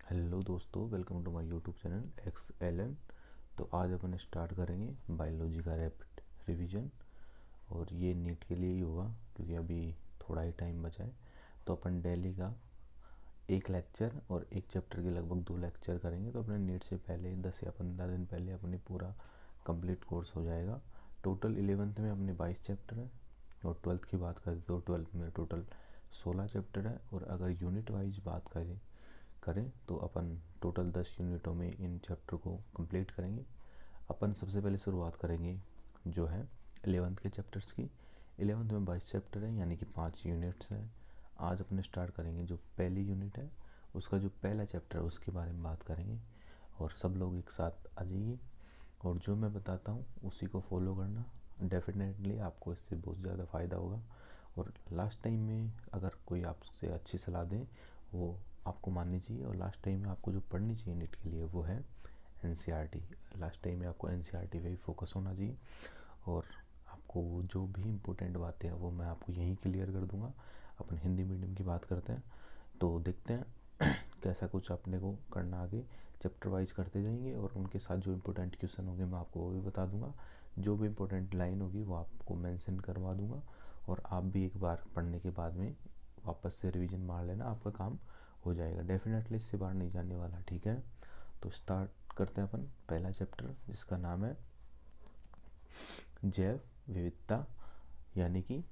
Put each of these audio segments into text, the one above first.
Hello दोस्तों, welcome to my YouTube channel X L N. तो आज अपन स्टार्ट करेंगे बायोलॉजी का रैपिड रिवीजन। और ये नीट के लिए ही होगा क्योंकि अभी थोड़ा ही टाइम बचा है। तो अपन डेली का एक लेक्चर और एक चैप्टर के लगभग 2 लेक्चर करेंगे। तो अपने नीट से पहले 10 या 15 दिन पहले अपने पूरा कंप्लीट कोर्स हो जाएगा। टोटल 11th में अपने 22 चैप्टर हैं और 12th की बात करें तो 12th में टोटल 16 चैप्टर है। और अगर यूनिट वाइज बात करें तो अपन टोटल 10 यूनिटों में इन चैप्टर को कंप्लीट करेंगे। अपन सबसे पहले शुरुआत करेंगे जो है 11th के चैप्टर्स की। 11th में 22 चैप्टर हैं यानी कि 5 यूनिट्स हैं। आज अपन स्टार्ट करेंगे जो पहली यूनिट है, उसका जो पहला चैप्टर है उसके बारे में बात करेंगे। और सब लोग एक साथ आ जाइए और जो मैं बताता हूँ उसी को फॉलो करना। डेफिनेटली आपको इससे बहुत ज़्यादा फ़ायदा होगा। और लास्ट टाइम में अगर कोई आपसे अच्छी सलाह दे वो आपको माननी चाहिए। और लास्ट टाइम में आपको जो पढ़नी चाहिए नीट के लिए वो है एनसीईआरटी। लास्ट टाइम में आपको एनसीईआरटी पे ही फोकस होना चाहिए। और आपको वो जो भी इम्पोर्टेंट बातें हैं वो मैं आपको यहीं क्लियर कर दूंगा। अपन हिंदी मीडियम की बात करते हैं तो देखते हैं कैसा कुछ अपने को करना आगे। चैप्टर वाइज करते जाएंगे और उनके साथ जो इम्पोर्टेंट क्वेश्चन होंगे मैं आपको वो भी बता दूंगा। जो भी इम्पोर्टेंट लाइन होगी वो आपको मेंशन करवा दूंगा। और आप भी एक बार पढ़ने के बाद में वापस से रिवीजन मार लेना, आपका काम हो जाएगा। डेफिनेटली इससे बाहर नहीं जाने वाला, ठीक है। तो स्टार्ट करते हैं अपन पहला चैप्टर जिसका नाम है जैव विविधता, यानी कि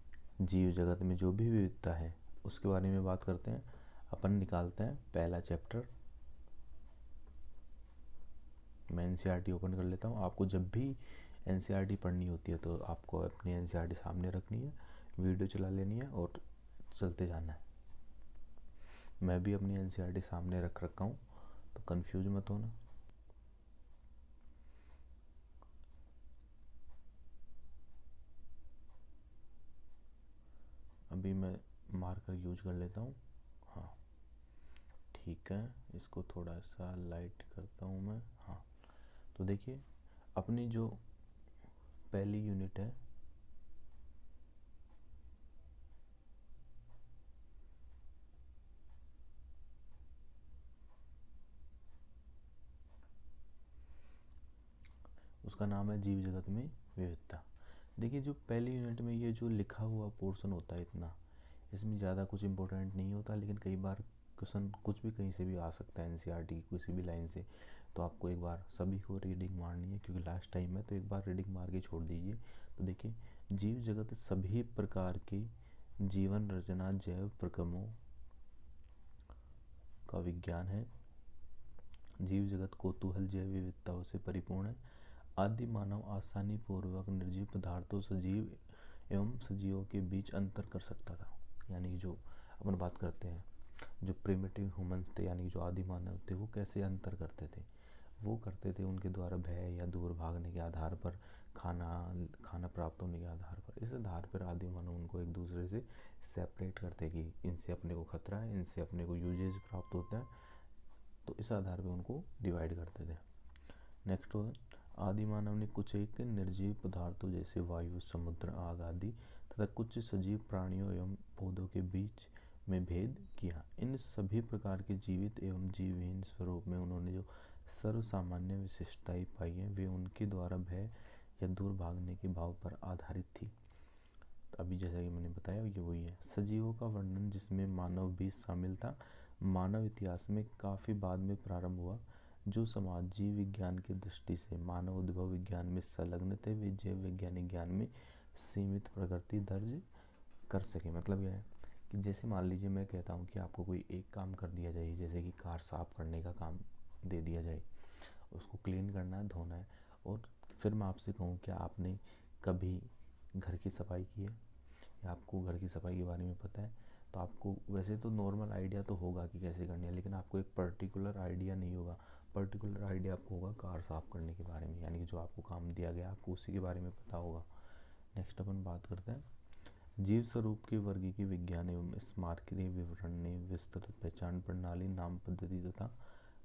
जीव जगत में जो भी विविधता है उसके बारे में बात करते हैं। अपन निकालते हैं पहला चैप्टर। मैं एनसीईआरटी ओपन कर लेता हूँ। आपको जब भी एनसीईआरटी पढ़नी होती है तो आपको अपनी एनसीईआरटी सामने रखनी है, वीडियो चला लेनी है और चलते जाना है। मैं भी अपनी एनसीईआरटी सामने रख रखा हूँ तो कंफ्यूज मत होना। अभी मैं मार्कर यूज कर लेता हूँ। हाँ ठीक है, इसको थोड़ा सा लाइट करता हूँ मैं। हाँ तो देखिए अपनी जो पहली यूनिट है उसका नाम है जीव जगत में विविधता। देखिए जो पहली यूनिट में ये जो लिखा हुआ पोर्शन होता है इतना, इसमें ज़्यादा कुछ इम्पोर्टेंट नहीं होता, लेकिन कई बार क्वेश्चन कुछ भी कहीं से भी आ सकता है एनसीईआरटी की किसी भी लाइन से। तो आपको एक बार सभी को रीडिंग मारनी है क्योंकि लास्ट टाइम है, तो एक बार रीडिंग मार के छोड़ दीजिए। तो देखिए जीव जगत सभी प्रकार के जीवन रचना जैव प्रक्रमों का विज्ञान है। जीव जगत कौतूहल जैव विविधताओं से परिपूर्ण है। आदि मानव आसानी पूर्वक निर्जीव पदार्थों सजीव एवं सजीवों के बीच अंतर कर सकता था। यानी कि जो अपन बात करते हैं जो प्रिमिटिव ह्यूमंस थे यानी कि जो आदि मानव थे वो कैसे अंतर करते थे। वो करते थे उनके द्वारा भय या दूर भागने के आधार पर, खाना खाना प्राप्त होने के आधार पर। इस आधार पर आदि मानव उनको एक दूसरे से सेपरेट करते कि इनसे अपने को खतरा है, इनसे अपने को यूजेज प्राप्त होता है। तो इस आधार पर उनको डिवाइड करते थे। नेक्स्ट है आदि मानव ने कुछ एक निर्जीव पदार्थों जैसे वायु, समुद्र, आग आदि तथा कुछ सजीव प्राणियों एवं पौधों के बीच में भेद किया। इन सभी प्रकार के जीवित एवं जीवहीन स्वरूप में उन्होंने जो सर्वसामान्य विशिष्टताएं पाई हैं वे उनके द्वारा भय या दूर भागने के भाव पर आधारित थी। तो अभी जैसा कि मैंने बताया ये वही है। सजीवों का वर्णन जिसमें मानव भी शामिल था मानव इतिहास में काफ़ी बाद में प्रारंभ हुआ। जो समाज जीव विज्ञान की दृष्टि से मानव उद्भव विज्ञान में संलग्न थे वे जैव वैज्ञानिक ज्ञान में सीमित प्रगति दर्ज कर सके। मतलब यह है कि जैसे मान लीजिए मैं कहता हूँ कि आपको कोई एक काम कर दिया जाए, जैसे कि कार साफ करने का काम दे दिया जाए, उसको क्लीन करना है, धोना है। और फिर मैं आपसे कहूँ क्या आपने कभी घर की सफाई की है या आपको घर की सफाई के बारे में पता है, तो आपको वैसे तो नॉर्मल आइडिया तो होगा कि कैसे करनी है, लेकिन आपको एक पर्टिकुलर आइडिया नहीं होगा। पर्टिकुलर आइडिया आपको होगा कार साफ़ करने के बारे में, यानी कि जो आपको काम दिया गया आपको उसी के बारे में पता होगा। नेक्स्ट अपन बात करते हैं जीव स्वरूप के वर्गीय विज्ञान एवं स्मारकीय विवरण ने विस्तृत पहचान प्रणाली, नाम पद्धति तथा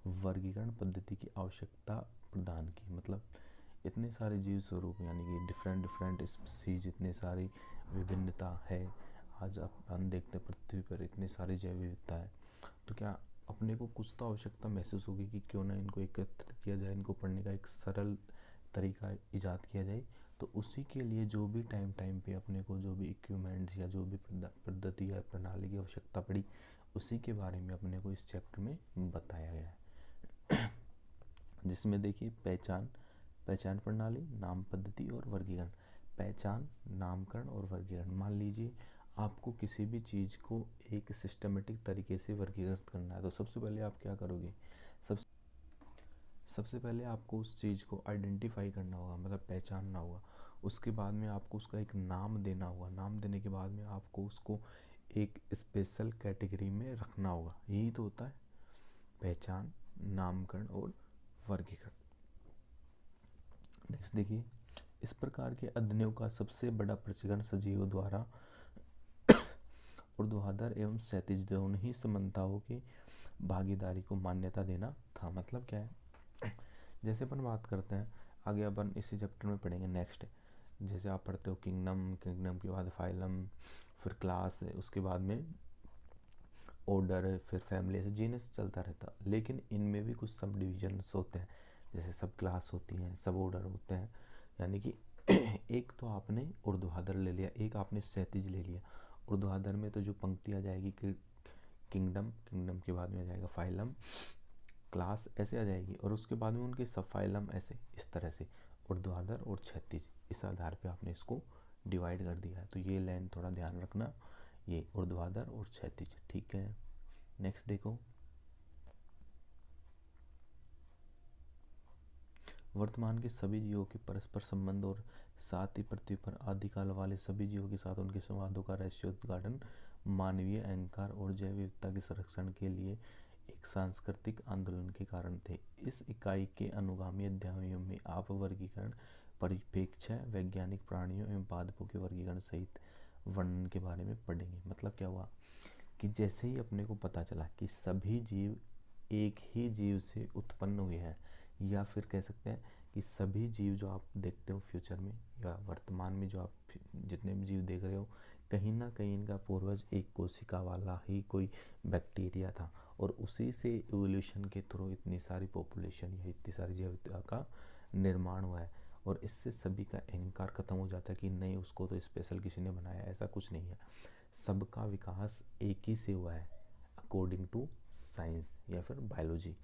वर्गीकरण पद्धति की आवश्यकता प्रदान की। मतलब इतने सारे जीव स्वरूप यानी कि डिफरेंट डिफरेंट स्पीसीज, इतने सारी विभिन्नता है। आज अपन देखते हैं पृथ्वी पर इतनी सारी जैव विविधता है, तो क्या अपने को कुछ तो आवश्यकता महसूस होगी कि क्यों ना इनको एकत्रित किया जाए, इनको पढ़ने का एक सरल तरीका ईजाद किया जाए। तो उसी के लिए जो भी टाइम पे अपने को जो भी इक्विपमेंट्स या जो भी पद्धति या प्रणाली की आवश्यकता पड़ी, उसी के बारे में अपने को इस चैप्टर में बताया गया है। जिसमें देखिए पहचान प्रणाली, नाम पद्धति और वर्गीकरण। पहचान, नामकरण और वर्गीकरण। मान लीजिए आपको किसी भी चीज़ को एक सिस्टमेटिक तरीके से वर्गीकृत करना है, तो सबसे पहले आप क्या करोगे? सबसे पहले आपको उस चीज़ को आइडेंटिफाई करना होगा, मतलब पहचानना होगा। उसके बाद में आपको उसका एक नाम देना होगा। नाम देने के बाद में आपको उसको एक स्पेशल कैटेगरी में रखना होगा। यही तो होता है पहचान, नामकरण और वर्गीकरण। नेक्स्ट देखिए, इस प्रकार के अध्ययनों का सबसे बड़ा प्रचलन सजीवों द्वारा ऊर्ध्वाधर एवं क्षैतिज दोनों ही समानताओं की भागीदारी को मान्यता देना था। मतलब क्या है? जैसे अपन बात करते हैं, आगे अपन इसी चैप्टर में पढ़ेंगे नेक्स्ट। जैसे आप पढ़ते हो किंगडम के बाद फाइलम, फिर क्लास, उसके बाद में ऑर्डर, फिर फैमिली, ऐसे जीनस चलता रहता। लेकिन इनमें भी कुछ सब डिविजन्स होते हैं, जैसे सब क्लास होती हैं, सब ऑर्डर होते हैं। यानी कि एक तो आपने ऊर्ध्वाधर ले लिया, एक आपने क्षैतिज ले लिया। ऊर्ध्वाधर में तो जो पंक्ति आ जाएगी कि किंगडम के बाद में आ जाएगा फाइलम, क्लास, ऐसे आ जाएगी। और उसके बाद में उनके सब फाइलम, ऐसे इस तरह से ऊर्ध्वाधर और क्षैतिज, इस आधार पे आपने इसको डिवाइड कर दिया है। तो ये लाइन थोड़ा ध्यान रखना, ये ऊर्ध्वाधर और क्षैतिज, ठीक है। नेक्स्ट देखो, वर्तमान के सभी जीवों के परस्पर संबंध और साथ ही पृथ्वी पर आदिकाल वाले सभी जीवों के साथ उनके संवादों का रहस्योद्घाटन मानवीय अहंकार और जैव विविधता के संरक्षण के लिए एक सांस्कृतिक आंदोलन के कारण थे। इस इकाई के अनुगामी अध्यायों में आप वर्गीकरण, परिप्रेक्ष्य, वैज्ञानिक प्राणियों एवं पादपों के वर्गीकरण सहित वर्णन के बारे में पढ़ेंगे। मतलब क्या हुआ कि जैसे ही अपने को पता चला कि सभी जीव एक ही जीव से उत्पन्न हुए हैं, या फिर कह सकते हैं कि सभी जीव जो आप देखते हो फ्यूचर में या वर्तमान में, जो आप जितने भी जीव देख रहे हो, कहीं ना कहीं इनका पूर्वज एक कोशिका वाला ही कोई बैक्टीरिया था, और उसी से इवोल्यूशन के थ्रू इतनी सारी पॉपुलेशन या इतनी सारी जैविकता का निर्माण हुआ है। और इससे सभी का अहंकार खत्म हो जाता है कि नहीं, उसको तो स्पेशल किसी ने बनाया, ऐसा कुछ नहीं है। सबका विकास एक ही से हुआ है, अकॉर्डिंग टू साइंस या फिर बायोलॉजी।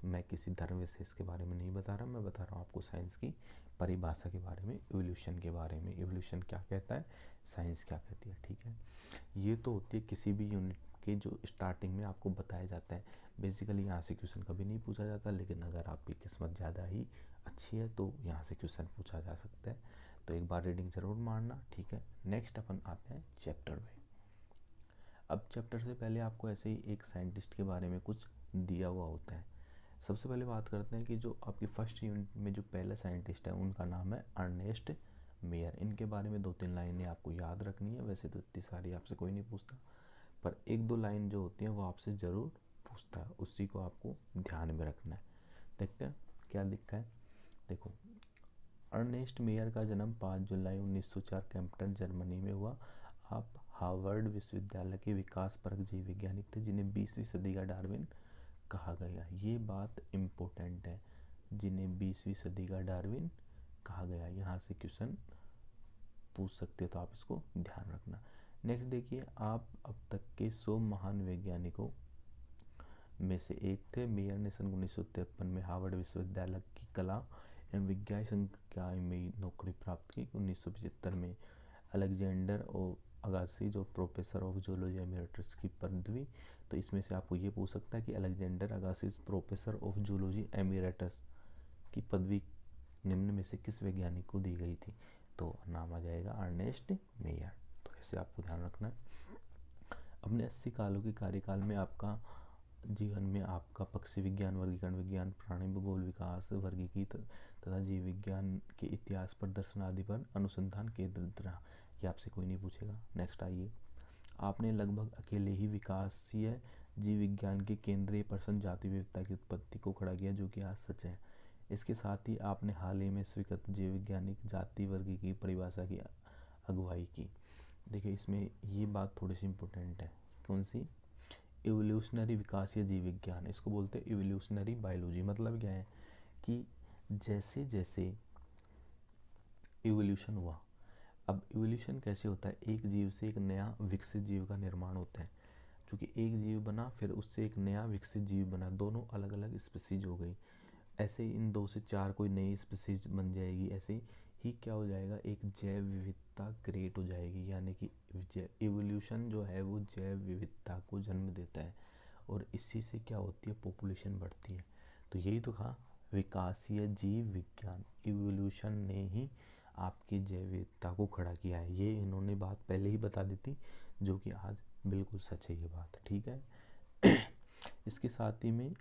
मैं किसी धर्म विशेष के बारे में नहीं बता रहा, मैं बता रहा हूँ आपको साइंस की परिभाषा के बारे में, इवोल्यूशन के बारे में। इवोल्यूशन क्या कहता है, साइंस क्या कहती है, ठीक है। ये तो होती है किसी भी यूनिट के जो स्टार्टिंग में आपको बताया जाता है। बेसिकली यहाँ से क्वेश्चन कभी नहीं पूछा जाता, लेकिन अगर आपकी किस्मत ज़्यादा ही अच्छी है तो यहाँ से क्वेश्चन पूछा जा सकता है। तो एक बार रीडिंग ज़रूर मारना, ठीक है। नेक्स्ट अपन आते हैं चैप्टर में। अब चैप्टर से पहले आपको ऐसे ही एक साइंटिस्ट के बारे में कुछ दिया हुआ होता है। सबसे पहले बात करते हैं कि जो आपकी फर्स्ट यूनिट में जो पहला साइंटिस्ट है, उनका नाम है अर्नेस्ट मेयर। इनके बारे में 2-3 लाइनें आपको याद रखनी है। वैसे तो इतनी सारी आपसे कोई नहीं पूछता, पर 1-2 लाइन जो होती हैं वो आपसे ज़रूर पूछता है, उसी को आपको ध्यान में रखना है। देखते हैं क्या लिखा है। देखो, अर्नेस्ट मेयर का जन्म 5 जुलाई 1904 कैम्पटन, जर्मनी में हुआ। आप हार्वर्ड विश्वविद्यालय के विकासपरक जीव वैज्ञानिक थे, जिन्हें 20वीं सदी का डार्विन कहा गया। ये बात इम्पोर्टेंट है, जिन्हें 20वीं सदी का डार्विन कहा गया। यहाँ से क्वेश्चन पूछ सकते, तो आप इसको ध्यान रखना। नेक्स्ट देखिए, आप अब तक के 100 महान वैज्ञानिकों में से एक थे। मेयर ने सन 1953 में हार्वर्ड विश्वविद्यालय की कला एवं विज्ञान संकाय में नौकरी प्राप्त की। 1975 में अलेक्जेंडर और अगासी, जो प्रोफेसर ऑफ जूलॉजी एमेरिटस की पदवी, तो इसमें से आपको ये पूछ सकता है कि Alexander Agassiz professor of zoology emeritus की पदवी निम्न में से किस वैज्ञानिक को दी गई थी? तो नाम आ जाएगा अर्नेस्ट मेयर। तो ऐसे आपको ध्यान रखना है। अपने 80 कालों के कार्यकाल में आपका जीवन में आपका पक्षी विज्ञान, वर्गीकरण विज्ञान, प्राणी भूगोल, विकास, वर्गीकी तथा जीव विज्ञान के इतिहास, प्रदर्शन आदि पर अनुसंधान केंद्रित रहा। ये आपसे कोई नहीं पूछेगा। नेक्स्ट आइए, आपने लगभग अकेले ही विकासीय जीव विज्ञान के केंद्रीय प्रश्न जाति विविधता की उत्पत्ति को खड़ा किया, जो कि आज सच है। इसके साथ ही आपने हाल ही में स्वीकृत जीव वैज्ञानिक जाति वर्ग की परिभाषा की अगुवाई की। देखिए, इसमें ये बात थोड़ी सी इम्पोर्टेंट है। कौन सी? इवोल्यूशनरी विकासीय जीव विज्ञान, इसको बोलते हैं इवोल्यूशनरी बायोलॉजी। मतलब क्या है कि जैसे जैसे इवोल्यूशन हुआ, अब इवोल्यूशन कैसे होता है, एक जीव से एक नया विकसित जीव का निर्माण होता है। क्योंकि एक जीव बना फिर उससे एक नया विकसित जीव बना, दोनों अलग अलग स्पीसीज हो गई। ऐसे ही इन 2 से 4 कोई नई स्पीसीज बन जाएगी। ऐसे ही क्या हो जाएगा, एक जैव विविधता क्रिएट हो जाएगी। यानी कि इवोल्यूशन जो है वो जैव विविधता को जन्म देता है और इसी से क्या होती है, पॉपुलेशन बढ़ती है। तो यही तो कहा विकासीय जीव विज्ञान, इवोल्यूशन ने ही आपकी जैव विविधता को खड़ा किया है। ये इन्होंने बात पहले ही बता दी थी, जो कि आज बिल्कुल सच है ये बात, ठीक है। इसके साथ ही में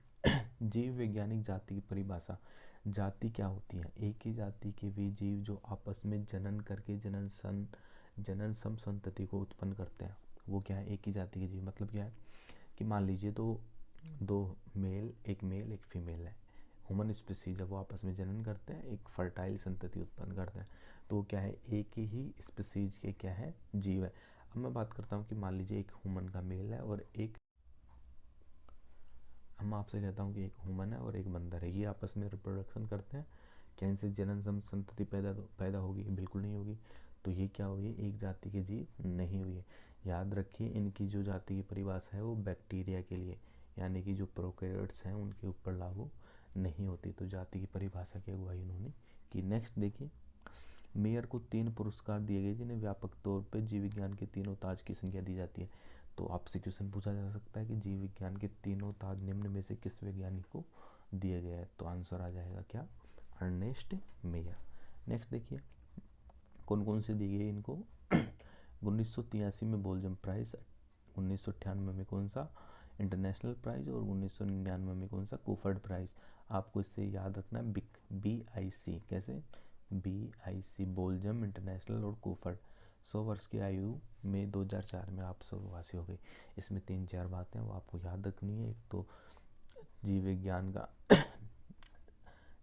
जीव वैज्ञानिक जाति की परिभाषा। जाति क्या होती है, एक ही जाति के वे जीव जो आपस में जनन करके जनन सम संतति को उत्पन्न करते हैं, वो क्या है, एक ही जाति के जीव। मतलब क्या है कि मान लीजिए दो मेल एक फीमेल है, ह्यूमन स्पीसीज, जब वो आपस में जनन करते हैं एक फर्टाइल संतति उत्पन्न करते हैं, तो क्या है, एक ही स्पीसीज के क्या है, जीव है। अब मैं बात करता हूँ कि मान लीजिए एक ह्यूमन का मेल है और एक, अब मैं आपसे कहता हूँ कि एक ह्यूमन है और एक बंदर है, ये आपस में रिप्रोडक्शन करते हैं, क्या इनसे जनन संतति पैदा होगी, बिल्कुल नहीं होगी। तो ये क्या हुई, एक जाति के जीव नहीं हुई है। याद रखिए इनकी जो जाति की परिभाषा है वो बैक्टीरिया के लिए, यानी कि जो प्रोकैरियोट्स हैं उनके ऊपर लागू नहीं होती। तो जाति की परिभाषा की अगुवाई उन्होंने की। नेक्स्ट देखिए, मेयर को 3 पुरस्कार दिए गए जिन्हें व्यापक तौर पर जीव विज्ञान के तीनों ताज की संज्ञा दी जाती है। तो आपसे क्वेश्चन पूछा जा सकता है कि जीव विज्ञान के तीनों ताज निम्न में से किस वैज्ञानिक को दिए गए हैं, तो आंसर आ जाएगा क्या, अर्नेस्ट मेयर। नेक्स्ट देखिए, कौन कौन से दिए गए इनको 1983 में बोल्जम प्राइज, 1998 में कौन सा इंटरनेशनल प्राइज और 1999 में कौन सा कुफर्ड प्राइज। आपको इससे याद रखना है BIC, कैसे BIC, बोल्जम, इंटरनेशनल और कुफर्ड। 100 वर्ष की आयु में 2004 में आप स्वर्गवासी हो गए। इसमें 3-4 बातें वो आपको याद रखनी है। एक तो जीव विज्ञान का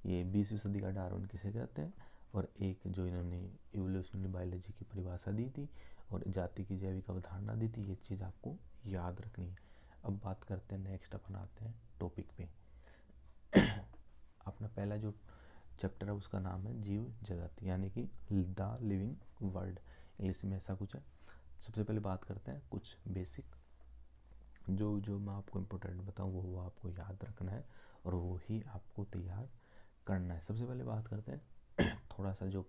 ये 20वीं सदी का डार्विन किसे कहते हैं, और एक जो इन्होंने इवोल्यूशनरी बायोलॉजी की परिभाषा दी थी और जाति की जैविक अवधारणा दी थी, ये चीज़ आपको याद रखनी है। अब बात करते हैं नेक्स्ट, अपन आते हैं टॉपिक पे। अपना पहला जो चैप्टर है उसका नाम है जीव जगत, यानी कि द लिविंग वर्ल्ड, इंग्लिश में ऐसा कुछ है। सबसे पहले बात करते हैं कुछ बेसिक, जो मैं आपको इम्पोर्टेंट बताऊँ वो आपको याद रखना है और वो ही आपको तैयार करना है। सबसे पहले बात करते हैं थोड़ा सा जो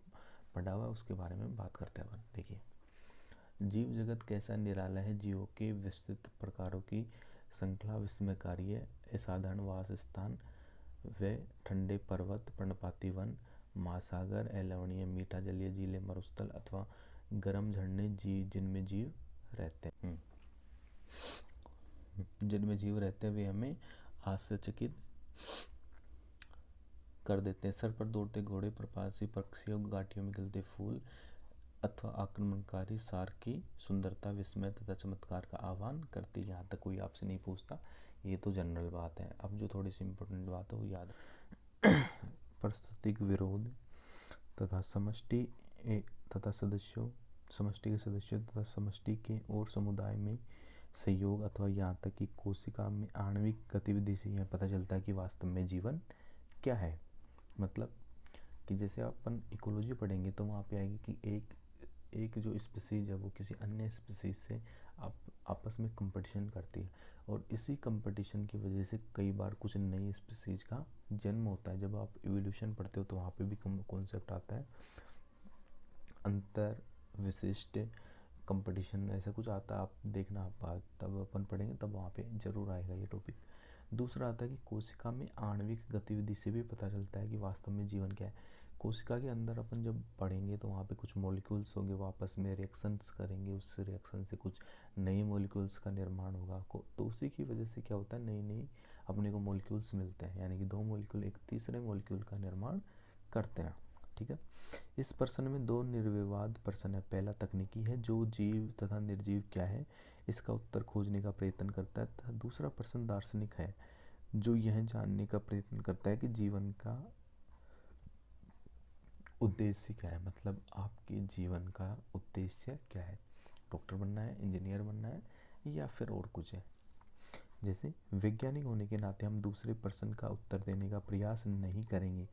पढ़ा हुआ है उसके बारे में बात करते हैं अपन। देखिए, जीव जगत कैसा निराला है, जीवों के विस्तृत प्रकारों की श्रृंखला विस्मयकारी है। असाधारण वास स्थान व ठंडे पर्वत, पर्णपाती वन, महासागर, अलवणीय मीठा जलीय झीलें, मरुस्थल अथवा गर्म झरने जिनमें जीव रहते हैं, वे हमें आश्चर्यचकित कर देते हैं। सर पर दौड़ते घोड़े, प्रवासी पक्षियों, घाटियों में खिलते फूल अथवा आक्रमणकारी सार की सुंदरता विस्मय तथा चमत्कार का आह्वान करती है। यहाँ तक कोई आपसे नहीं पूछता, ये तो जनरल बात है। अब जो थोड़ी सी इम्पोर्टेंट बात है वो याद पारिस्थितिक विरोध तथा समष्टि के सदस्यों तथा समष्टि के और समुदाय में सहयोग अथवा यहाँ तक कि कोशिका में आणविक गतिविधि से यह पता चलता है कि वास्तव में जीवन क्या है। मतलब कि जैसे अपन इकोलॉजी पढ़ेंगे तो वहाँ पे आएगी कि एक जो स्पीसीज है वो किसी अन्य स्पीसीज से आपस में कंपटीशन करती है और इसी कंपटीशन की वजह से कई बार कुछ नई स्पीसीज का जन्म होता है। जब आप इवोल्यूशन पढ़ते हो तो वहाँ पे भी कॉन्सेप्ट आता है अंतर विशिष्ट कंपटीशन, ऐसा कुछ आता है, आप देखना आप बात तब अपन पढ़ेंगे तब वहाँ पे जरूर आएगा ये टॉपिक। दूसरा आता है कि कोशिका में आणविक गतिविधि से भी पता चलता है कि वास्तव में जीवन क्या है। कोशिका के अंदर अपन जब पढ़ेंगे तो वहाँ पे कुछ मॉलिक्यूल्स होंगे, वो आपस में रिएक्शंस करेंगे, उस रिएक्शन से कुछ नए मॉलिक्यूल्स का निर्माण होगा। तो उसी की वजह से क्या होता है, नई अपने को मॉलिक्यूल्स मिलते हैं, यानी कि 2 मॉलिक्यूल एक तीसरे मॉलिक्यूल का निर्माण करते हैं। ठीक है, इस प्रश्न में 2 निर्विवाद प्रश्न है। पहला तकनीकी है, जो जीव तथा निर्जीव क्या है इसका उत्तर खोजने का प्रयत्न करता है, तथा दूसरा प्रश्न दार्शनिक है, जो यह जानने का प्रयत्न करता है कि जीवन का उद्देश्य क्या है। मतलब आपके जीवन का उद्देश्य क्या है, डॉक्टर बनना है, इंजीनियर बनना है या फिर और कुछ है। जैसे वैज्ञानिक होने के नाते हम दूसरे प्रश्न का उत्तर देने का प्रयास नहीं करेंगे,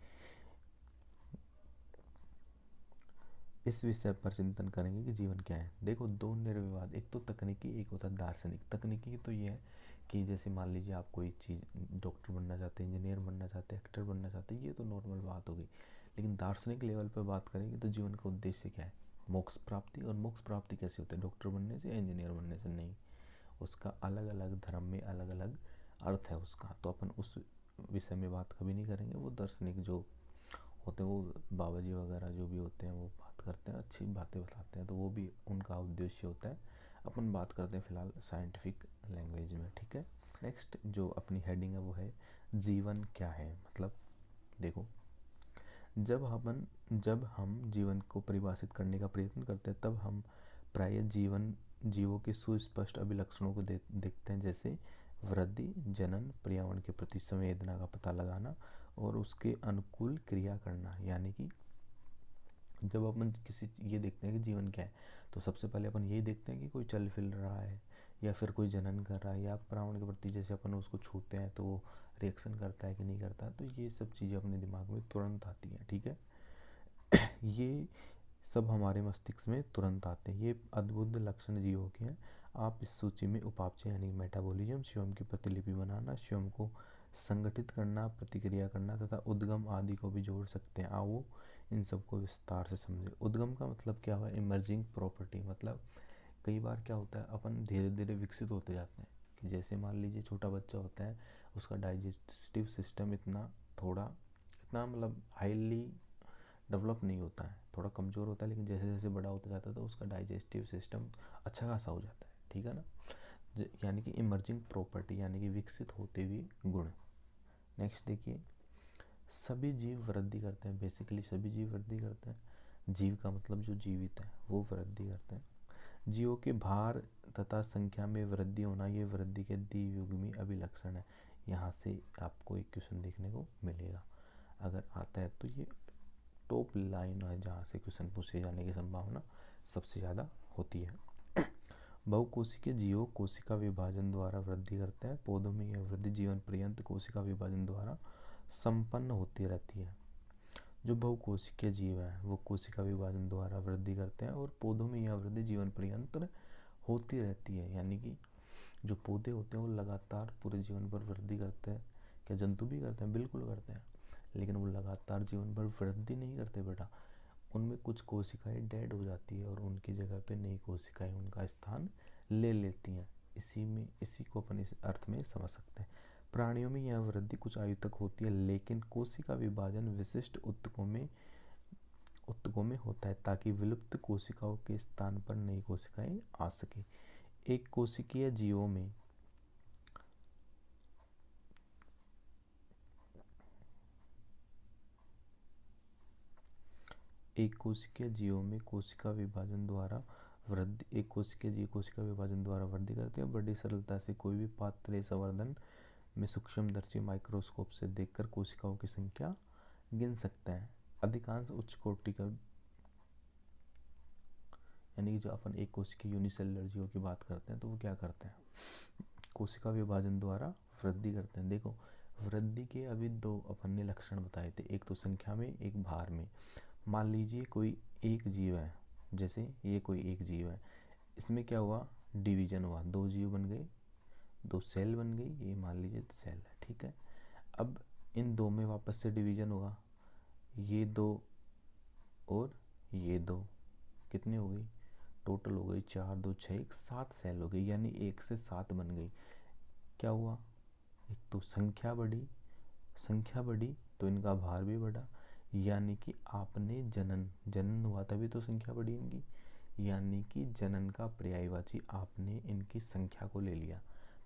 इस विषय पर चिंतन करेंगे कि जीवन क्या है। देखो दो निर्विवाद, एक तो तकनीकी, एक होता है दार्शनिक। तकनीकी तो ये है कि जैसे मान लीजिए आप कोई चीज़ डॉक्टर बनना चाहते हैं, इंजीनियर बनना चाहते हैं, एक्टर बनना चाहते हैं, ये तो नॉर्मल बात हो गई। लेकिन दार्शनिक लेवल पर बात करेंगे तो जीवन का उद्देश्य क्या है, मोक्ष प्राप्ति। और मोक्ष प्राप्ति कैसे होता है, डॉक्टर बनने से या इंजीनियर बनने से नहीं, उसका अलग अलग धर्म में अलग अलग अर्थ है उसका। तो अपन उस विषय में बात कभी नहीं करेंगे। वो दार्शनिक जो होते हैं, वो बाबा जी वगैरह जो भी होते हैं वो बात करते हैं, अच्छी बातें बताते हैं, तो वो भी उनका उद्देश्य होता है। अपन बात करते हैं फिलहाल साइंटिफिक लैंग्वेज में, ठीक है। नेक्स्ट जो अपनी हेडिंग है वो है जीवन क्या है। मतलब देखो, जब हम जीवन को परिभाषित करने का प्रयत्न करते हैं तब हम प्रायः जीवों के सुस्पष्ट अभिलक्षणों को देखते हैं, जैसे वृद्धि, जनन, पर्यावरण के प्रति संवेदना का पता लगाना और उसके अनुकूल क्रिया करना। यानी कि जब अपन किसी ये देखते हैं कि जीवन क्या है, तो सबसे पहले अपन यही देखते हैं कि कोई चल फिर रहा है या फिर कोई जनन कर रहा है, या पर्यावरण के प्रति जैसे अपन उसको छूते हैं तो वो रिएक्शन करता है कि नहीं करता। तो ये सब चीज़ें अपने दिमाग में तुरंत आती हैं, ठीक है। ये सब हमारे मस्तिष्क में तुरंत आते हैं। ये अद्भुत लक्षण जीवों के हैं। आप इस सूची में उपापचय यानी मेटाबॉलिज्म, स्वयं की प्रतिलिपि बनाना, स्वयं को संगठित करना, प्रतिक्रिया करना तथा उद्गम आदि को भी जोड़ सकते हैं। आओ इन सबको विस्तार से समझे। उद्गम का मतलब क्या हुआ, इमर्जिंग प्रॉपर्टी। मतलब कई बार क्या होता है, अपन धीरे धीरे विकसित होते जाते हैं। कि जैसे मान लीजिए छोटा बच्चा होता है, उसका डाइजेस्टिव सिस्टम इतना मतलब हाईली डेवलप नहीं होता है, थोड़ा कमज़ोर होता है। लेकिन जैसे जैसे बड़ा होता जाता है तो उसका डाइजेस्टिव सिस्टम अच्छा खासा हो जाता है, ठीक है ना। यानी कि इमर्जिंग प्रॉपर्टी यानी कि विकसित होते हुए गुण। नेक्स्ट देखिए, सभी जीव वृद्धि करते हैं। बेसिकली सभी जीव वृद्धि करते हैं। जीव का मतलब जो जीवित है वो वृद्धि करते हैं। जीवों के भार तथा संख्या में वृद्धि होना, ये वृद्धि के द्वियुग्मी अभिलक्षण है। यहाँ से आपको एक क्वेश्चन देखने को मिलेगा, अगर आता है तो ये टॉप लाइन है जहाँ से क्वेश्चन पूछे जाने की संभावना सबसे ज़्यादा होती है। बहुकोशिकीय जीव कोशिका विभाजन द्वारा वृद्धि करते हैं। पौधों में यह वृद्धि जीवन पर्यंत कोशिका विभाजन द्वारा संपन्न होती रहती है। जो बहुकोशिकीय जीव है वो कोशिका विभाजन द्वारा वृद्धि करते हैं और पौधों में यह वृद्धि जीवन पर्यंत होती रहती है। यानी कि जो पौधे होते हैं वो लगातार पूरे जीवन भर वृद्धि करते हैं। क्या जंतु भी करते हैं? बिल्कुल करते हैं, लेकिन वो लगातार जीवन भर वृद्धि नहीं करते बेटा। उनमें कुछ कोशिकाएं डेड हो जाती है और उनकी जगह पे नई कोशिकाएं उनका स्थान ले लेती हैं। इसी को अपन इस अर्थ में समझ सकते हैं। प्राणियों में यह वृद्धि कुछ आयु तक होती है, लेकिन कोशिका विभाजन विशिष्ट ऊतकों में होता है ताकि विलुप्त कोशिकाओं के स्थान पर नई कोशिकाएं आ सके। एक कोशिकीय जीवों में कोशिका विभाजन द्वारा वृद्धि कोशिका विभाजन द्वारा वृद्धि करते हैं। बड़ी सरलता से कोई भी पात्र संवर्धन में सूक्ष्मदर्शी माइक्रोस्कोप से देखकर कोशिकाओं की संख्या गिन सकते हैं। अधिकांश उच्च कोटि का यानी कि जो अपन एक कोशिकीय यूनिसेलुलर जीवों की बात करते हैं तो वो क्या करते हैं, कोशिका विभाजन द्वारा वृद्धि करते हैं। देखो वृद्धि के अभी दो अपन ने लक्षण बताए थे, एक तो संख्या में, एक भार में। मान लीजिए कोई एक जीव है, जैसे ये कोई एक जीव है, इसमें क्या हुआ, डिवीजन हुआ, दो जीव बन गए, दो सेल बन गई, ये मान लीजिए सेल है, ठीक है। अब इन दो में वापस से डिवीजन होगा, ये दो और ये दो, कितनी हो गई, टोटल हो गई 4 2 6 1 7 सेल हो गई, यानी 1 से 7 बन गई। क्या हुआ, एक तो संख्या बढ़ी तो इनका भार भी बढ़ा। यानी कि आपने जनन हुआ तभी तो संख्या बढ़ी इनकी, यानी कि जनन का पर्यायवाची आपने इनकी संख्या को ले लिया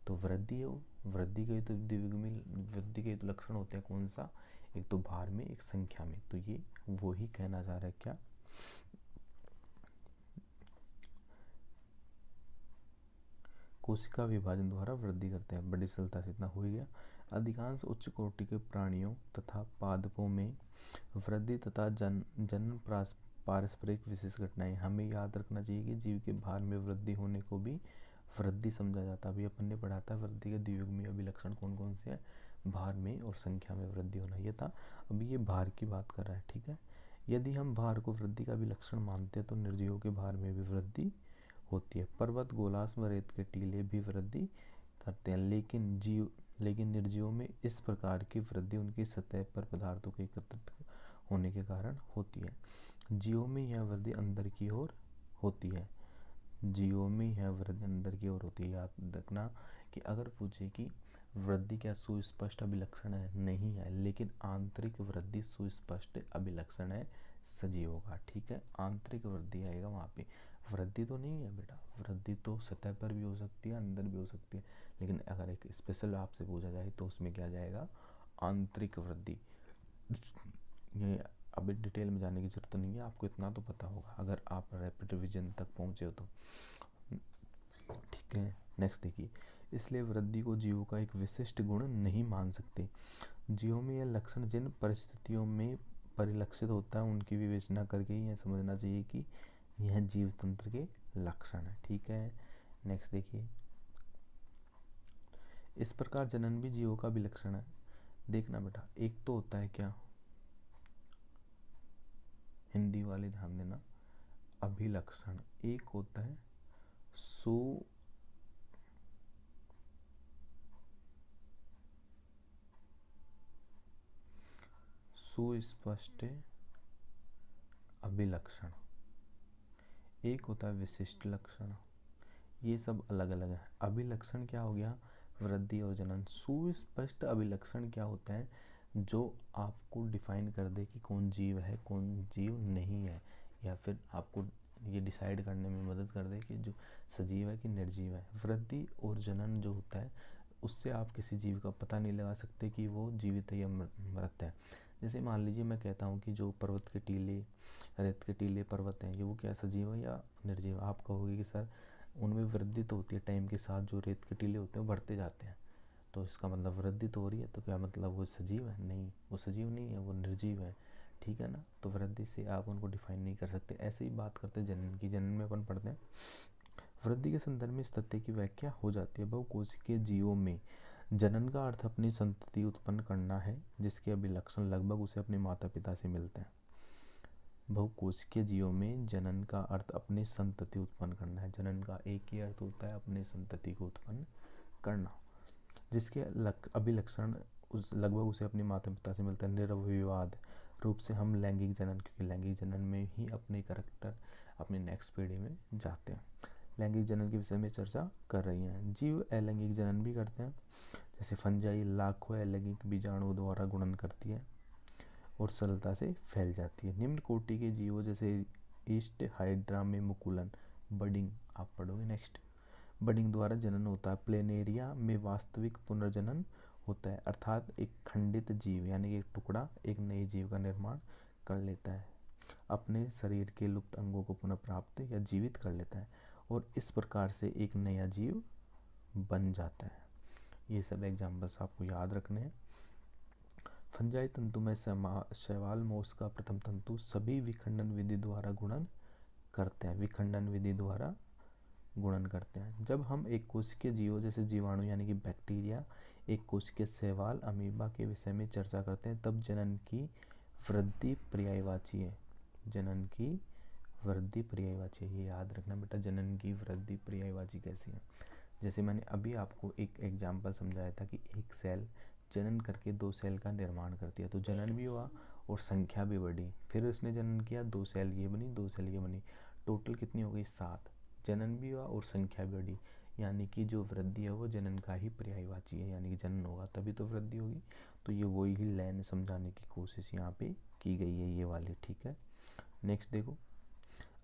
तो वृद्धि के तो द्वियुग्मी वृद्धि के तो लक्षण होते हैं, कौन सा, एक तो भार में, एक संख्या में। तो ये वो ही कहना चाह रहा है क्या, कोशिका विभाजन द्वारा वृद्धि करते हैं। बड़ी सरलता से इतना हो ही गया। अधिकांश उच्च कोटि के प्राणियों तथा पादपों में वृद्धि तथा जनन पारस्परिक विशेष घटनाएं। हमें याद रखना चाहिए कि जीव के भार में वृद्धि होने को भी वृद्धि समझा जाता है। अभी अपन ने पढ़ा था वृद्धि के द्वियुग्मीय अभिलक्षण कौन कौन से हैं, भार में और संख्या में वृद्धि होना, ये था। अभी ये भार की बात कर रहा है, ठीक है। यदि हम भार को वृद्धि का अभिलक्षण मानते हैं तो निर्जीवों के भार में भी वृद्धि होती है। पर्वत, गोलास व रेत के टीले भी वृद्धि करते हैं, लेकिन निर्जीवों में इस प्रकार की वृद्धि उनकी सतह पर पदार्थों के एकत्रित होने के कारण होती है। जीवों में यह वृद्धि अंदर की ओर होती है। जीवों में यह वृद्धि अंदर की ओर होती है। याद रखना कि अगर पूछे कि वृद्धि क्या सुस्पष्ट अभिलक्षण है, नहीं है, लेकिन आंतरिक वृद्धि सुस्पष्ट अभिलक्षण है सजीवों का, ठीक है। आंतरिक वृद्धि आएगा वहाँ पे, वृद्धि तो नहीं है बेटा, वृद्धि तो सतह पर भी हो सकती है, अंदर भी हो सकती है, लेकिन अगर एक स्पेशल आपसे पूछा जाए तो उसमें क्या जाएगा, आंतरिक वृद्धि। ये अभी डिटेल में जाने की जरूरत नहीं है, आपको इतना तो पता होगा अगर आप रैपिड रिवीजन तक पहुँचे हो तो, ठीक है। नेक्स्ट देखिए, इसलिए वृद्धि को जीवों का एक विशिष्ट गुण नहीं मान सकते। जीवों में यह लक्षण जिन परिस्थितियों में परिलक्षित होता है उनकी विवेचना करके यह समझना चाहिए कि यह जीव तंत्र के लक्षण है, ठीक है। नेक्स्ट देखिए, इस प्रकार जनन भी जीवों का विलक्षण है। देखना बेटा, एक तो होता है क्या, हिंदी वाले ध्यान देना, अभिलक्षण, एक होता है सुस्पष्ट अभिलक्षण, एक होता है विशिष्ट लक्षण। ये सब अलग अलग है। अभिलक्षण क्या हो गया, वृद्धि और जनन। सुस्पष्ट अभिलक्षण क्या होता है, जो आपको डिफाइन कर दे कि कौन जीव है कौन जीव नहीं है, या फिर आपको ये डिसाइड करने में मदद कर दे कि जो सजीव है कि निर्जीव है। वृद्धि और जनन जो होता है उससे आप किसी जीव का पता नहीं लगा सकते कि वो जीवित है या मृत है। जैसे मान लीजिए मैं कहता हूँ कि जो पर्वत के टीले, रेत के टीले पर्वत हैं, ये वो क्या सजीव है या निर्जीव। आप कहोगे कि सर उनमें वृद्धि तो होती है, टाइम के साथ जो रेत के टीले होते हैं वो बढ़ते जाते हैं, तो इसका मतलब वृद्धि तो हो रही है, तो क्या मतलब वो सजीव है, नहीं, वो सजीव नहीं है, वो निर्जीव है, ठीक है ना। तो वृद्धि से आप उनको डिफाइन नहीं कर सकते। ऐसे ही बात करते हैं जनन की। जनन में अपन पढ़ते हैं, वृद्धि के संदर्भ में इस तथ्य की व्याख्या हो जाती है, बहुकोशिकीय जीवों में जनन का अर्थ अपनी संतति उत्पन्न करना है, जिसके अभिलक्षण लगभग उसे अपने माता पिता से मिलते हैं। बहुकोशिकीय जीवों में जनन का अर्थ अपनी संतति उत्पन्न करना है। जनन का एक ही अर्थ होता है, अपनी संतति को उत्पन्न करना, जिसके अभिलक्षण लगभग उसे अपने माता पिता से मिलता है। निर्विवाद रूप से हम लैंगिक जनन, क्योंकि लैंगिक जनन में ही अपने करैक्टर अपने नेक्स्ट पीढ़ी में जाते हैं। लैंगिक जनन के विषय में चर्चा कर रही हैं। जीव अलैंगिक जनन भी करते हैं, जैसे फंजाई लाखों अलैंगिक बीजाणुओं द्वारा गुणन करती है और सरलता से फैल जाती है। निम्न कोटि के जीवों जैसे ईस्ट हाइड्रा में मुकुलन, बडिंग, आप पढ़ोगे नेक्स्ट, बडिंग द्वारा जनन होता है। प्लेनेरिया में वास्तविक पुनर्जनन होता है, अर्थात एक खंडित जीव यानी कि एक टुकड़ा एक नए जीव का निर्माण कर लेता है, अपने शरीर के लुप्त अंगों को पुनः प्राप्त या जीवित कर लेता है और इस प्रकार से एक नया जीव बन जाता है। ये सब एग्जाम्पल्स आपको याद रखने हैं। फंजाई तंतु में शैवाल मोस का प्रथम तंतु सभी विखंडन विधि द्वारा गुणन करते हैं, विखंडन विधि द्वारा गुणन करते हैं। जब हम एक कोशिकीय जीवों जैसे जीवाणु यानी कि बैक्टीरिया, एक कोशिकीय शैवाल अमीबा के विषय में चर्चा करते हैं, तब जनन की वृद्धि पर्यायवाची है। जनन की वृद्धि पर्यायवाची है, ये याद रखना बेटा। जनन की वृद्धि पर्यायवाची कैसी है, जैसे मैंने अभी आपको एक एग्जाम्पल समझाया था कि एक सेल जनन करके दो सेल का निर्माण करती है, तो जनन भी हुआ और संख्या भी बढ़ी। फिर उसने जनन किया, दो सेल ये बनी, दो सेल ये बनी, टोटल कितनी हो गई, 7। जनन भी हुआ और संख्या भी बढ़ी, यानी कि जो वृद्धि है वो जनन का ही पर्यायवाची है, यानी कि जनन होगा तभी तो वृद्धि होगी। तो ये वही ही लाइन समझाने की कोशिश यहाँ पे की गई है, ये वाली, ठीक है। नेक्स्ट देखो,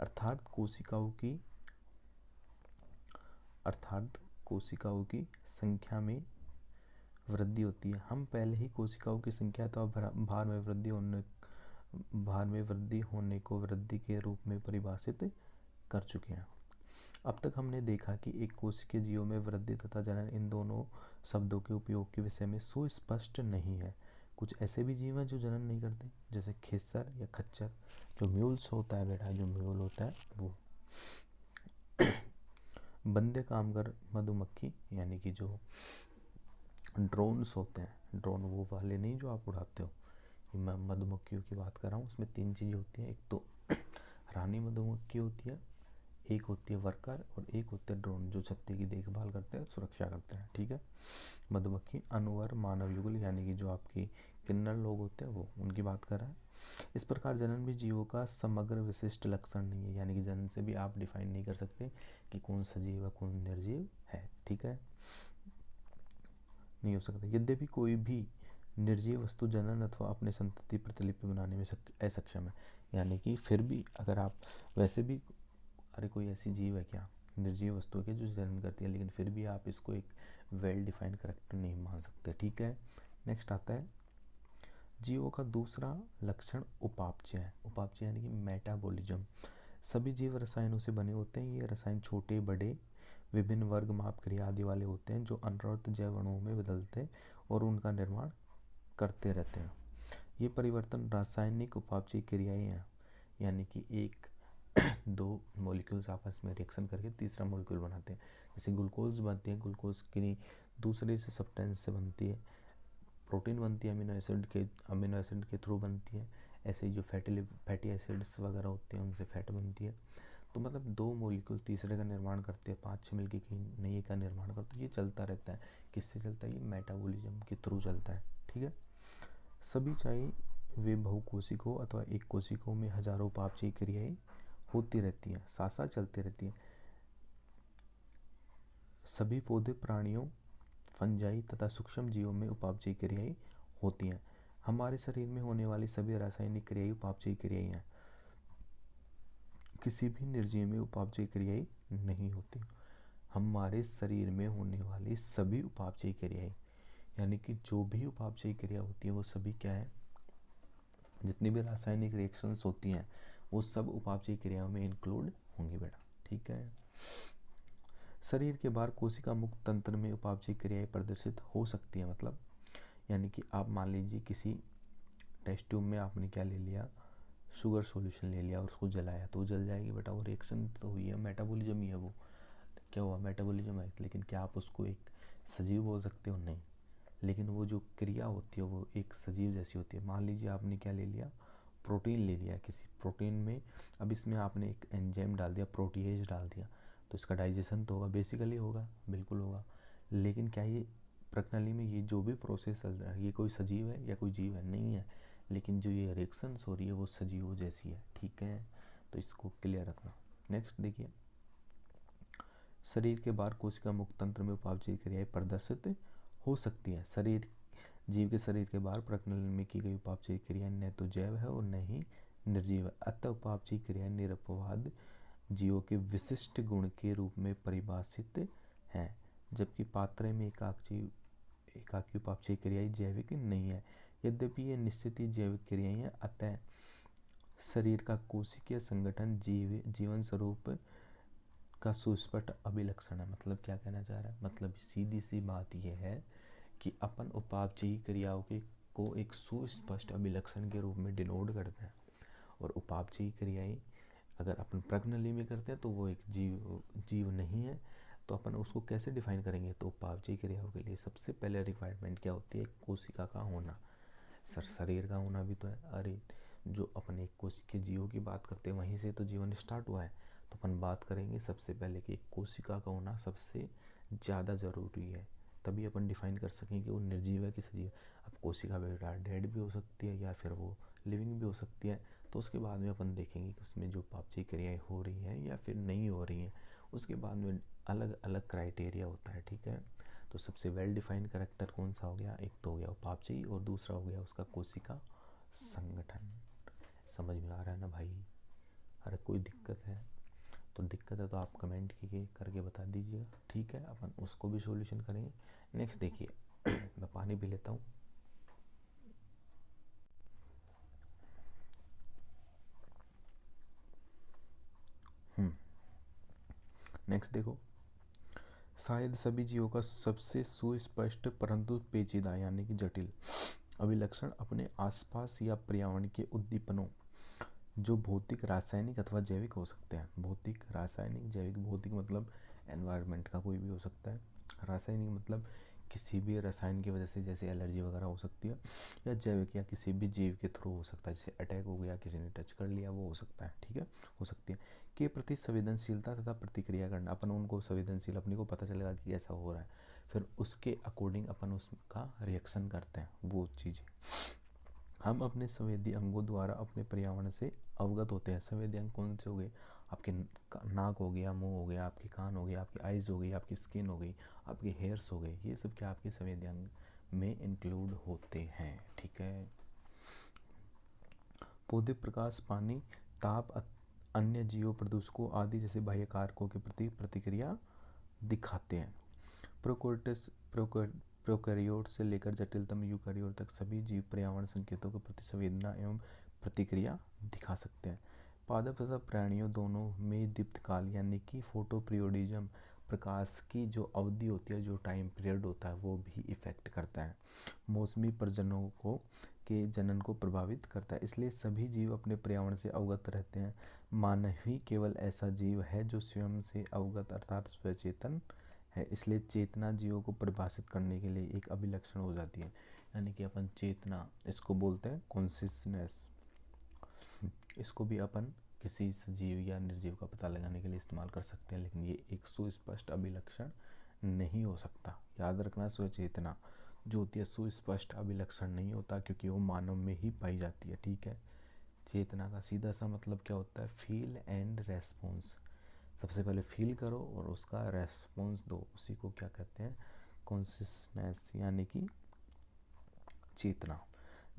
अर्थात कोशिकाओं की संख्या में वृद्धि होती है। हम पहले ही कोशिकाओं की संख्या तो भार में वृद्धि होने को वृद्धि के रूप में परिभाषित कर चुके हैं। अब तक हमने देखा कि एक कोशिकीय जीवों में वृद्धि तथा जनन इन दोनों शब्दों के उपयोग के विषय में सुस्पष्ट नहीं है। कुछ ऐसे भी जीव हैं जो जनन नहीं करते, जैसे खेसर या खच्चर, जो म्यूल्स होता है बेटा, जो म्यूल होता है वो। बंदे कामगार मधुमक्खी यानी कि जो ड्रोन्स होते हैं, ड्रोन वो वाले नहीं जो आप उड़ाते हो, मैं मधुमक्खियों की बात कर रहा हूँ। उसमें 3 चीज़ें होती हैं, एक तो रानी मधुमक्खी होती है, एक होती है वर्कर और एक होते हैं ड्रोन जो छत्ते की देखभाल करते हैं, सुरक्षा करते हैं। ठीक है। मधुमक्खी अनुवर मानव युगल यानी कि जो आपकी किन्नर लोग होते हैं वो, उनकी बात कर रहा है। इस प्रकार जनन भी जीवों का समग्र विशिष्ट लक्षण नहीं है, यानी कि जनन से भी आप डिफाइन नहीं कर सकते कि कौन सजीव है कौन निर्जीव है। ठीक है, नहीं हो सकता। यद्यपि कोई भी निर्जीव वस्तु जनन अथवा अपने संतति प्रतिलिपि बनाने में असक्षम है, यानी कि फिर भी अगर आप वैसे भी, अरे कोई ऐसी जीव है क्या निर्जीव वस्तु है जो जनन करती है, लेकिन फिर भी आप इसको एक वेल डिफाइंड करेक्टर नहीं मान सकते। ठीक है। नेक्स्ट आता है जीवों का दूसरा लक्षण उपापचय है। उपापचय यानी कि मेटाबॉलिज्म। सभी जीव रसायनों से बने होते हैं। ये रसायन छोटे बड़े विभिन्न वर्ग माप क्रिया आदि वाले होते हैं जो अनवरत जैव अणुओं में बदलते और उनका निर्माण करते रहते हैं। ये परिवर्तन रासायनिक उपापचय क्रियाएं हैं, यानी कि एक दो मॉलिक्यूल्स आपस में रिएक्शन करके तीसरा मॉलिक्यूल बनाते हैं। जैसे ग्लूकोज बनती है, ग्लूकोज की दूसरे से सब्सटेंस से बनती है। प्रोटीन बनती है अमीनो एसिड के थ्रू बनती है। ऐसे ही जो फैटी एसिड्स वगैरह होते हैं उनसे फैट बनती है। तो मतलब दो मॉलिक्यूल तीसरे का निर्माण करते हैं, 5-6 मिलकर कहीं नए का निर्माण करते हैं। ये चलता रहता है। किससे चलता है? ये मेटाबॉलिज्म के थ्रू चलता है। ठीक है। सभी चाहे वे बहुकोशिकों अथवा एक कोशिकों में हजारों उपापचयी क्रियाएं होती रहती हैं, साथ साथ चलती रहती हैं। सभी पौधे, प्राणियों, फंजाई तथा सूक्ष्म जीवों में उपापचयी क्रियाएं होती हैं। हमारे शरीर में होने वाली सभी रासायनिक क्रियाएं उपापचयी क्रियाएं हैं। किसी भी निर्जीव में उपापचयी क्रियाएं नहीं होती। हमारे शरीर में होने वाली सभी उपापचयी क्रियाएं, यानी कि जो भी उपापचयी क्रिया होती है वो सभी क्या है, जितनी भी रासायनिक रिएक्शंस होती हैं वो सब उपापचयी क्रियाओं में इंक्लूड होंगी बेटा। ठीक है। शरीर के बाहर कोशिका मुक्त तंत्र में उपापचयी क्रियाएं प्रदर्शित हो सकती है। मतलब यानी कि आप मान लीजिए किसी टेस्ट ट्यूब में आपने क्या ले लिया, शुगर सॉल्यूशन ले लिया और उसको जलाया तो जल जाएगी बेटा, वो रिएक्शन तो हुई है, मेटाबॉलिज्म ही है वो। क्या हुआ? मेटाबॉलिज्म है। लेकिन क्या आप उसको एक सजीव बोल सकते हो? नहीं। लेकिन वो जो क्रिया होती है वो एक सजीव जैसी होती है। मान लीजिए आपने क्या ले लिया, प्रोटीन ले लिया किसी प्रोटीन में, अब इसमें आपने एक एंजाइम डाल दिया, प्रोटीएज डाल दिया, तो इसका डाइजेशन तो होगा, बेसिकली होगा, बिल्कुल होगा। लेकिन क्या ये प्रणाली में ये जो भी प्रोसेस चल रहा है ये कोई सजीव है या कोई जीव है? नहीं है। लेकिन जो ये रिएक्शंस हो रही है वो सजीवों जैसी है। ठीक है, तो इसको क्लियर रखना। नेक्स्ट देखिए, शरीर के बाहर कोशिका मुक्त तंत्र में उपापचयी क्रियाएं प्रदर्शित हो सकती हैं। जीव के शरीर के बाहर प्रजनन में की गई उपापचयी क्रियाएं न तो जैव है और न ही निर्जीव है। अतः उपापचयी क्रियाएं निरपवाद जीवों के विशिष्ट गुण के रूप में परिभाषित हैं, जबकि पात्र में एकाकी उपापचयी क्रियाएं जैविक नहीं है। यद्यपि ये निश्चित ही जैविक क्रियाएं हैं, अतः शरीर का कोशिकीय संगठन जीवन स्वरूप का सुस्पष्ट अभिलक्षण है। मतलब क्या कहना चाह रहा है? मतलब सीधी सी बात यह है कि अपन उपापचयी क्रियाओं को एक सुस्पष्ट अभिलक्षण के रूप में डिनोट करते हैं, और उपापचयी क्रियाएं अगर अपन प्रज्ञनली में करते हैं तो वो एक जीव नहीं है। तो अपन उसको कैसे डिफाइन करेंगे? तो उपापचयी क्रियाओं के लिए सबसे पहले रिक्वायरमेंट क्या होती है? कोशिका का होना। शरीर का होना भी तो है। अरे जो अपन एक कोशिकीय जीवों की बात करते हैं वहीं से तो जीवन स्टार्ट हुआ है। तो अपन बात करेंगे सबसे पहले कि कोशिका का होना सबसे ज़्यादा ज़रूरी है, तभी अपन डिफाइन कर सकें कि वो निर्जीव है कि सजीव। अब कोशिका बेटा डेड भी हो सकती है या फिर वो लिविंग भी हो सकती है। तो उसके बाद में अपन देखेंगे कि उसमें जो उपापचयी क्रियाएं हो रही हैं या फिर नहीं हो रही हैं, उसके बाद में अलग अलग क्राइटेरिया होता है। ठीक है। तो सबसे वेल डिफाइंड कैरेक्टर कौन सा हो गया? एक तो हो गया उपापचयी और दूसरा हो गया उसका कोशिका संगठन। समझ में आ रहा है ना भाई? अरे कोई दिक्कत है तो आप कमेंट करके बता दीजिएगा। ठीक है, अपन उसको भी सॉल्यूशन करेंगे। नेक्स्ट देखिए, मैं पानी पी लेता हूँ। नेक्स्ट देखो, शायद सभी जीवों का सबसे सुस्पष्ट परंतु पेचीदा यानी कि जटिल अभिलक्षण अपने आसपास या पर्यावरण के उद्दीपनों, जो भौतिक, रासायनिक अथवा जैविक हो सकते हैं। भौतिक, रासायनिक, जैविक। भौतिक मतलब एनवायरनमेंट का कोई भी हो सकता है। रासायनिक मतलब किसी भी रसायन की वजह से, जैसे एलर्जी वगैरह हो सकती है, या जैविक या किसी भी जीव के थ्रू हो सकता है, जैसे अटैक हो गया, किसी ने टच कर लिया, वो हो सकता है, ठीक है, हो सकती है। के प्रति संवेदनशीलता तथा प्रतिक्रिया करना, अपन उनको संवेदनशील, अपने को पता चलेगा कि ऐसा हो रहा है, फिर उसके अकॉर्डिंग अपन उसका रिएक्शन करते हैं, वो चीज़ें। हम अपने संवेदी अंगों द्वारा अपने पर्यावरण से अवगत होते हैं। संवेदी अंग कौन से हो गए? आपके नाक हो गया, मुंह हो गया, आपके कान हो गया, आपकी आइज़ हो गई, आपकी स्किन हो गई, आपके हेयर्स हो गए, ये सब क्या आपके संवेदी अंग में इंक्लूड होते हैं, ठीक है। पौधे प्रकाश, पानी, ताप, अन्य जीव प्रदूषकों आदि जैसे बाह्य कारकों के प्रति प्रतिक्रिया दिखाते हैं। प्रोकैरियोट से लेकर जटिलतम यूकैरियोट तक सभी जीव पर्यावरण संकेतों के प्रति संवेदना एवं प्रतिक्रिया दिखा सकते हैं। पादप तथा प्राणियों दोनों में दीप्तकाल यानी कि फोटोपीरियोडिज्म, प्रकाश की जो अवधि होती है, जो टाइम पीरियड होता है, वो भी इफेक्ट करता है, मौसमी प्रजनों को के जनन को प्रभावित करता है। इसलिए सभी जीव अपने पर्यावरण से अवगत रहते हैं। मानव ही केवल ऐसा जीव है जो स्वयं से अवगत अर्थात स्वचेतन है। इसलिए चेतना जीवों को परिभाषित करने के लिए एक अभिलक्षण हो जाती है। यानी कि अपन चेतना, इसको बोलते हैं कॉन्शियसनेस। इसको भी अपन किसी सजीव या निर्जीव का पता लगाने के लिए इस्तेमाल कर सकते हैं, लेकिन ये एक सुस्पष्ट अभिलक्षण नहीं हो सकता। याद रखना, स्वचेतना जो होती है सुस्पष्ट अभिलक्षण नहीं होता, क्योंकि वो मानव में ही पाई जाती है, ठीक है। चेतना का सीधा सा मतलब क्या होता है? Feel and response. सबसे पहले फील करो और उसका रेस्पॉन्स दो, उसी को क्या कहते हैं? कॉन्शियसनेस, यानी कि चेतना।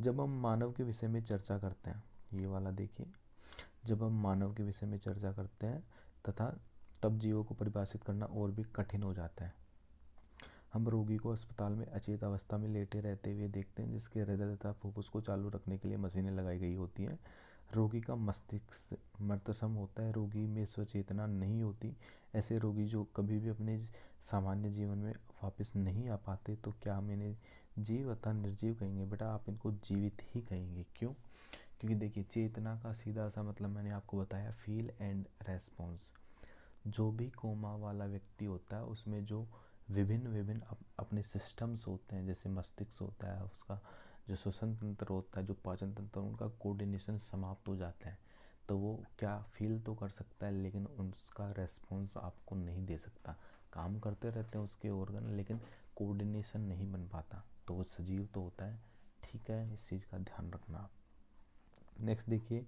जब हम मानव के विषय में चर्चा करते हैं, ये वाला देखिए, जब हम मानव के विषय में चर्चा करते हैं तथा तब जीवों को परिभाषित करना और भी कठिन हो जाता है। हम रोगी को अस्पताल में अचेत अवस्था में लेटे रहते हुए देखते हैं, जिसके हृदय तथा फुफ्फुस को चालू रखने के लिए मशीनें लगाई गई होती हैं। रोगी का मस्तिष्क मर्तसम होता है, रोगी में स्वचेतना नहीं होती। ऐसे रोगी जो कभी भी अपने सामान्य जीवन में वापस नहीं आ पाते, तो क्या हम इन्हें जीव अथवा निर्जीव कहेंगे? बेटा आप इनको जीवित ही कहेंगे। क्यों? क्योंकि देखिए, चेतना का सीधा सा मतलब मैंने आपको बताया, फील एंड रेस्पॉन्स। जो भी कोमा वाला व्यक्ति होता है, उसमें जो विभिन्न विभिन्न अपने सिस्टम्स होते हैं, जैसे मस्तिष्क होता है, उसका जो श्वसन तंत्र होता है, जो पाचन तंत्र, उनका कोऑर्डिनेशन समाप्त हो जाता है, तो वो क्या फील तो कर सकता है, लेकिन उसका रेस्पॉन्स आपको नहीं दे सकता। काम करते रहते हैं उसके ऑर्गन, लेकिन कोऑर्डिनेशन नहीं बन पाता, तो वो सजीव तो होता है, ठीक है। इस चीज़ का ध्यान रखना आप। नेक्स्ट देखिए,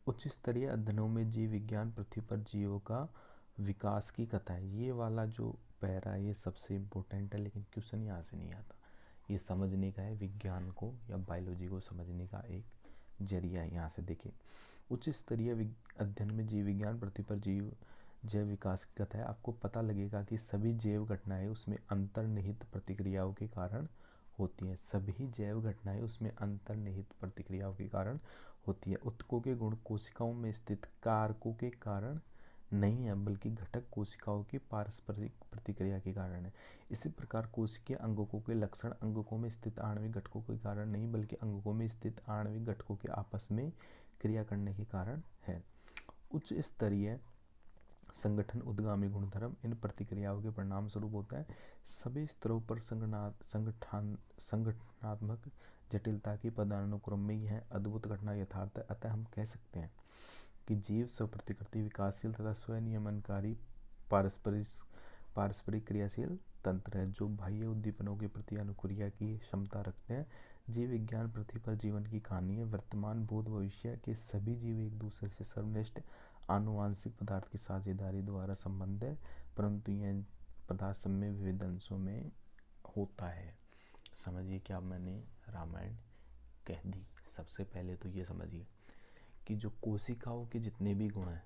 उच्च स्तरीय अध्ययनों में जीव विज्ञान, पृथ्वी पर जीवों का विकास की कथा है। ये वाला जो पैरा है, ये सबसे इम्पोर्टेंट है, लेकिन क्वेश्चन यहाँ से नहीं आता। ये समझने का है, विज्ञान को या बायोलॉजी को समझने का एक जरिया है। यहाँ से देखिए, उच्च स्तरीय अध्ययन में जीव विज्ञान, पृथ्वी पर जीव जैव विकास की कथा है। आपको पता लगेगा कि सभी जैव घटनाएं उसमें अंतर्निहित प्रतिक्रियाओं के कारण होती हैं। सभी जैव घटनाएं उसमें अंतर्निहित प्रतिक्रियाओं के कारण होती है। ऊतकों के गुण कोशिकाओं में स्थित कारकों के कारण नहीं है, बल्कि घटक कोशिकाओं की पारस्परिक प्रतिक्रिया के कारण है। इसी प्रकार कोशिकीय अंगकों के लक्षण अंगकों में स्थित आणविक घटकों के कारण नहीं, बल्कि अंगकों में स्थित आणविक घटकों के आपस में क्रिया करने के कारण है। उच्च स्तरीय संगठन उद्गामी गुणधर्म इन प्रतिक्रियाओं के परिणाम स्वरूप होता है। सभी स्तरों पर संगठनात्मक जटिलता की पदानुक्रम में यह अद्भुत घटना यथार्थ है। अतः हम कह सकते हैं कि जीव स्वप्रतिकृति, विकासशील तथा स्वनियमनकारी पारस्परिक क्रियाशील तंत्र है, जो बाह्य उद्दीपनों के प्रति अनुक्रिया की क्षमता रखते हैं। जीव विज्ञान पृथ्वी पर जीवन की कहानी है। वर्तमान, भूत, भविष्य के सभी जीव एक दूसरे से सर्वनिष्ठ आनुवांशिक पदार्थ की साझेदारी द्वारा संबंध है, परंतु यह पदार्थ सब में विविध अंशों में होता है। समझिए क्या मैंने रामायण कह दी। सबसे पहले तो ये समझिए कि जो कोशिकाओं के जितने भी गुण हैं,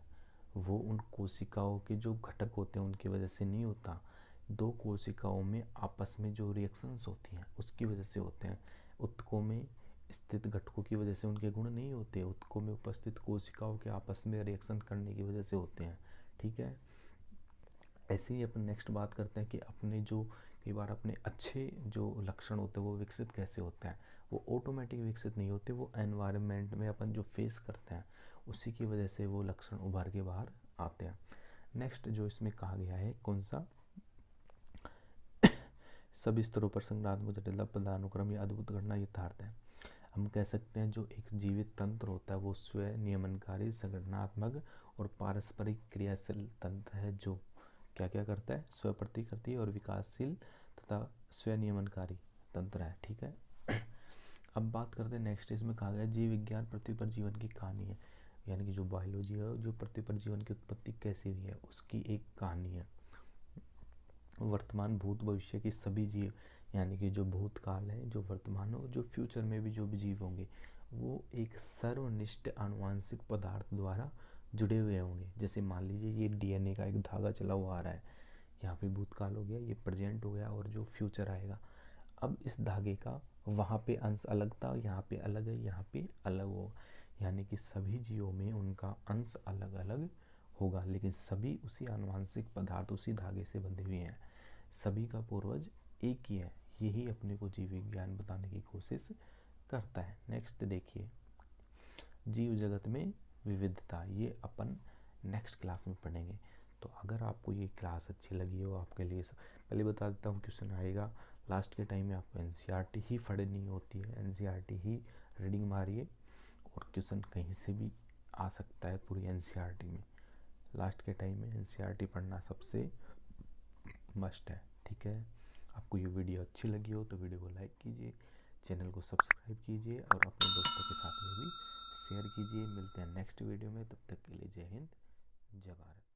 वो उन कोशिकाओं के जो घटक होते हैं उनकी वजह से नहीं होता। दो कोशिकाओं में आपस में जो रिएक्शंस होती हैं उसकी वजह से होते हैं। ऊतकों में स्थित घटकों की वजह से उनके गुण नहीं होते, ऊतकों में उपस्थित कोशिकाओं के आपस में रिएक्शन करने की वजह से होते हैं, ठीक है। ऐसे ही अपन नेक्स्ट बात करते हैं कि अपने जो कई बार अपने अच्छे जो लक्षण होते हैं वो विकसित कैसे होते हैं। वो ऑटोमेटिक विकसित नहीं होते, वो एनवायरनमेंट में अपन जो फेस करते हैं उसी की वजह से वो लक्षण उभर के बाहर आते हैं। नेक्स्ट जो इसमें कहा गया है कौन सा, सभी स्तरों पर संक्रांत जटिलता पदानुक्रम या अद्भुत घटना यथार्थ है। हम कह सकते हैं जो एक जीवित तंत्र होता है वो स्व नियमनकारी, संगठनात्मक और पारस्परिक क्रियाशील तंत्र है, जो क्या क्या करता है, स्व प्रतिकृति और विकासशील तथा स्व नियमनकारी तंत्र है। ठीक है। अब बात करते हैं नेक्स्ट, इसमें कहा गया जीव विज्ञान पृथ्वी पर जीवन की कहानी है, यानी कि जो बायोलॉजी है जो पृथ्वी पर जीवन की उत्पत्ति कैसे हुई है उसकी एक कहानी है। वर्तमान भूत भविष्य के सभी जीव, यानी कि जो भूतकाल है, जो वर्तमान हो, जो फ्यूचर में भी जो भी जीव होंगे वो एक सर्वनिष्ठ आनुवांशिक पदार्थ द्वारा जुड़े हुए होंगे। जैसे मान लीजिए ये डीएनए का एक धागा चला हुआ आ रहा है, यहाँ पे भूतकाल हो गया, ये प्रेजेंट हो गया और जो फ्यूचर आएगा। अब इस धागे का वहाँ पे अंश अलग था, यहाँ पे अलग है, यहाँ पे अलग होगा, यानी कि सभी जीवों में उनका अंश अलग अलग होगा, लेकिन सभी उसी आनुवांशिक पदार्थ उसी धागे से बंधे हुए हैं। सभी का पूर्वज एक ही है। यही अपने को जीव विज्ञान बताने की कोशिश करता है। नेक्स्ट देखिए, जीव जगत में विविधता, ये अपन नेक्स्ट क्लास में पढ़ेंगे। तो अगर आपको ये क्लास अच्छी लगी हो, आपके लिए पहले बता देता हूँ क्वेश्चन आएगा लास्ट के टाइम में, आपको एनसीईआरटी ही पढ़नी होती है, एनसीईआरटी ही रीडिंग मारिए और क्वेश्चन कहीं से भी आ सकता है पूरी एनसीईआरटी में। लास्ट के टाइम में एनसीईआरटी पढ़ना सबसे मस्ट है। ठीक है। आपको ये वीडियो अच्छी लगी हो तो वीडियो को लाइक कीजिए, चैनल को सब्सक्राइब कीजिए और अपने दोस्तों के साथ में भी शेयर कीजिए। मिलते हैं नेक्स्ट वीडियो में, तब तक के लिए जय हिंद, जय भारत।